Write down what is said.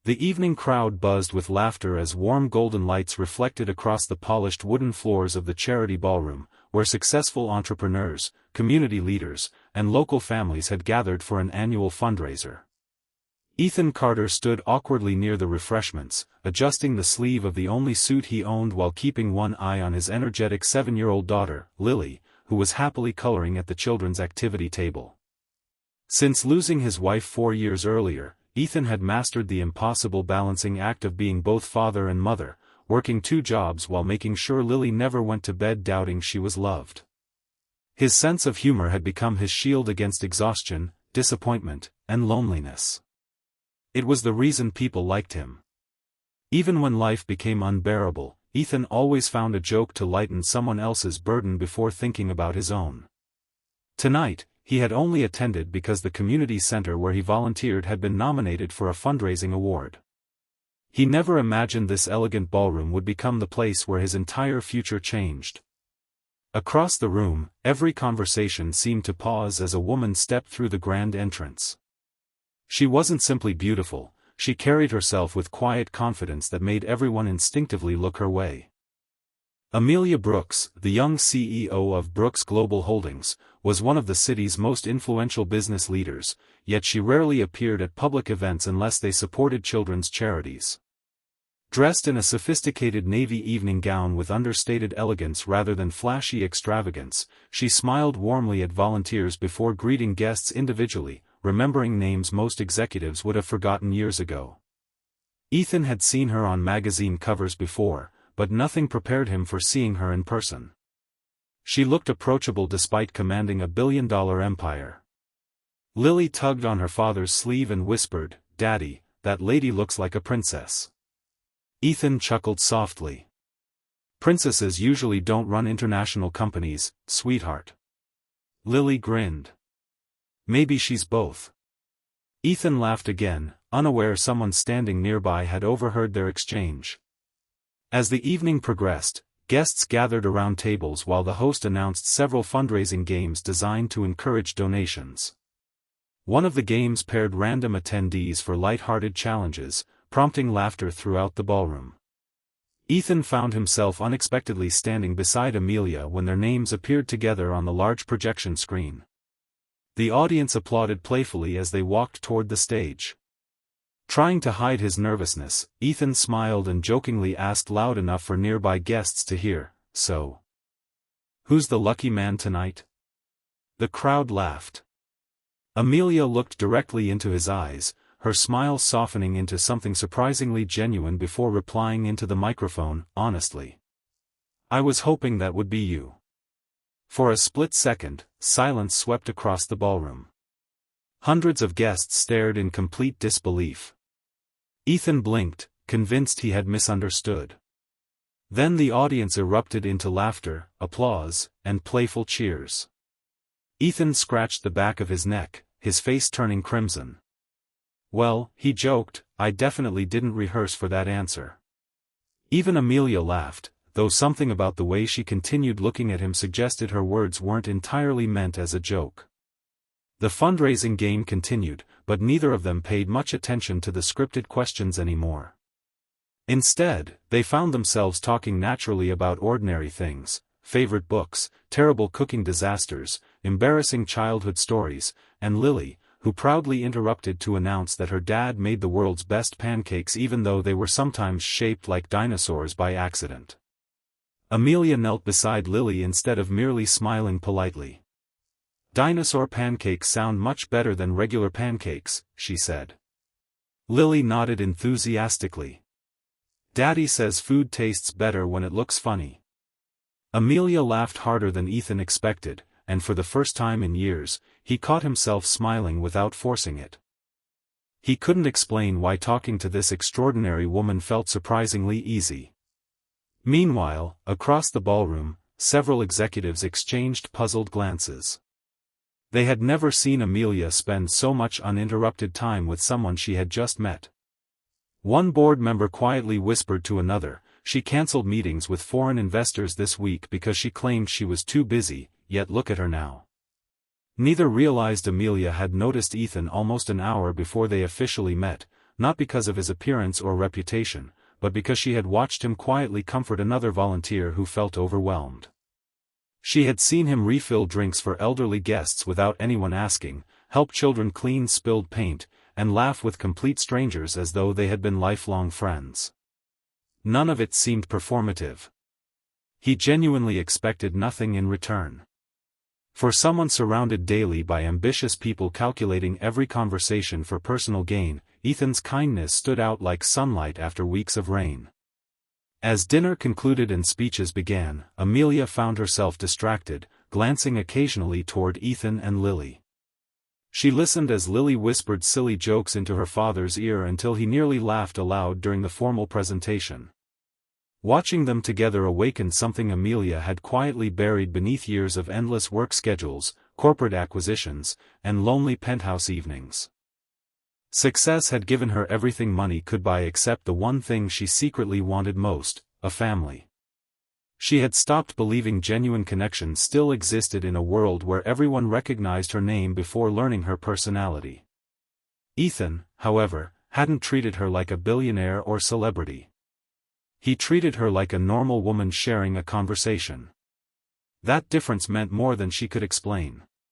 The evening crowd buzzed with laughter as warm golden lights reflected across the polished wooden floors of the charity ballroom, where successful entrepreneurs, community leaders, and local families had gathered for an annual fundraiser. Ethan Carter stood awkwardly near the refreshments, adjusting the sleeve of the only suit he owned while keeping one eye on his energetic 7-year-old daughter, Lily, who was happily coloring at the children's activity table. Since losing his wife 4 years earlier, Ethan had mastered the impossible balancing act of being both father and mother, working 2 jobs while making sure Lily never went to bed doubting she was loved. His sense of humor had become his shield against exhaustion, disappointment, and loneliness. It was the reason people liked him. Even when life became unbearable, Ethan always found a joke to lighten someone else's burden before thinking about his own. Tonight, he had only attended because the community center where he volunteered had been nominated for a fundraising award. He never imagined this elegant ballroom would become the place where his entire future changed. Across the room, every conversation seemed to pause as a woman stepped through the grand entrance. She wasn't simply beautiful, she carried herself with quiet confidence that made everyone instinctively look her way. Amelia Brooks, the young CEO of Brooks Global Holdings, was one of the city's most influential business leaders, yet she rarely appeared at public events unless they supported children's charities. Dressed in a sophisticated navy evening gown with understated elegance rather than flashy extravagance, she smiled warmly at volunteers before greeting guests individually, remembering names most executives would have forgotten years ago. Ethan had seen her on magazine covers before, but nothing prepared him for seeing her in person. She looked approachable despite commanding a billion-dollar empire. Lily tugged on her father's sleeve and whispered, "Daddy, that lady looks like a princess." Ethan chuckled softly. "Princesses usually don't run international companies, sweetheart." Lily grinned. "Maybe she's both." Ethan laughed again, unaware someone standing nearby had overheard their exchange. As the evening progressed, guests gathered around tables while the host announced several fundraising games designed to encourage donations. One of the games paired random attendees for light-hearted challenges, prompting laughter throughout the ballroom. Ethan found himself unexpectedly standing beside Amelia when their names appeared together on the large projection screen. The audience applauded playfully as they walked toward the stage. Trying to hide his nervousness, Ethan smiled and jokingly asked loud enough for nearby guests to hear, "So, who's the lucky man tonight?" The crowd laughed. Amelia looked directly into his eyes, her smile softening into something surprisingly genuine before replying into the microphone, honestly. "I was hoping that would be you." For a split second, silence swept across the ballroom. Hundreds of guests stared in complete disbelief. Ethan blinked, convinced he had misunderstood. Then the audience erupted into laughter, applause, and playful cheers. Ethan scratched the back of his neck, his face turning crimson. "Well," he joked, "I definitely didn't rehearse for that answer." Even Amelia laughed, though something about the way she continued looking at him suggested her words weren't entirely meant as a joke. The fundraising game continued, but neither of them paid much attention to the scripted questions anymore. Instead, they found themselves talking naturally about ordinary things, favorite books, terrible cooking disasters, embarrassing childhood stories, and Lily, who proudly interrupted to announce that her dad made the world's best pancakes even though they were sometimes shaped like dinosaurs by accident. Amelia knelt beside Lily instead of merely smiling politely. "Dinosaur pancakes sound much better than regular pancakes," she said. Lily nodded enthusiastically. "Daddy says food tastes better when it looks funny." Amelia laughed harder than Ethan expected, and for the first time in years, he caught himself smiling without forcing it. He couldn't explain why talking to this extraordinary woman felt surprisingly easy. Meanwhile, across the ballroom, several executives exchanged puzzled glances. They had never seen Amelia spend so much uninterrupted time with someone she had just met. One board member quietly whispered to another, she canceled meetings with foreign investors this week because she claimed she was too busy, yet look at her now. Neither realized Amelia had noticed Ethan almost an hour before they officially met, not because of his appearance or reputation, but because she had watched him quietly comfort another volunteer who felt overwhelmed. She had seen him refill drinks for elderly guests without anyone asking, help children clean spilled paint, and laugh with complete strangers as though they had been lifelong friends. None of it seemed performative. He genuinely expected nothing in return. For someone surrounded daily by ambitious people calculating every conversation for personal gain, Ethan's kindness stood out like sunlight after weeks of rain. As dinner concluded and speeches began, Amelia found herself distracted, glancing occasionally toward Ethan and Lily. She listened as Lily whispered silly jokes into her father's ear until he nearly laughed aloud during the formal presentation. Watching them together awakened something Amelia had quietly buried beneath years of endless work schedules, corporate acquisitions, and lonely penthouse evenings. Success had given her everything money could buy except the one thing she secretly wanted most, a family. She had stopped believing genuine connection still existed in a world where everyone recognized her name before learning her personality. Ethan, however, hadn't treated her like a billionaire or celebrity. He treated her like a normal woman sharing a conversation. That difference meant more than she could explain.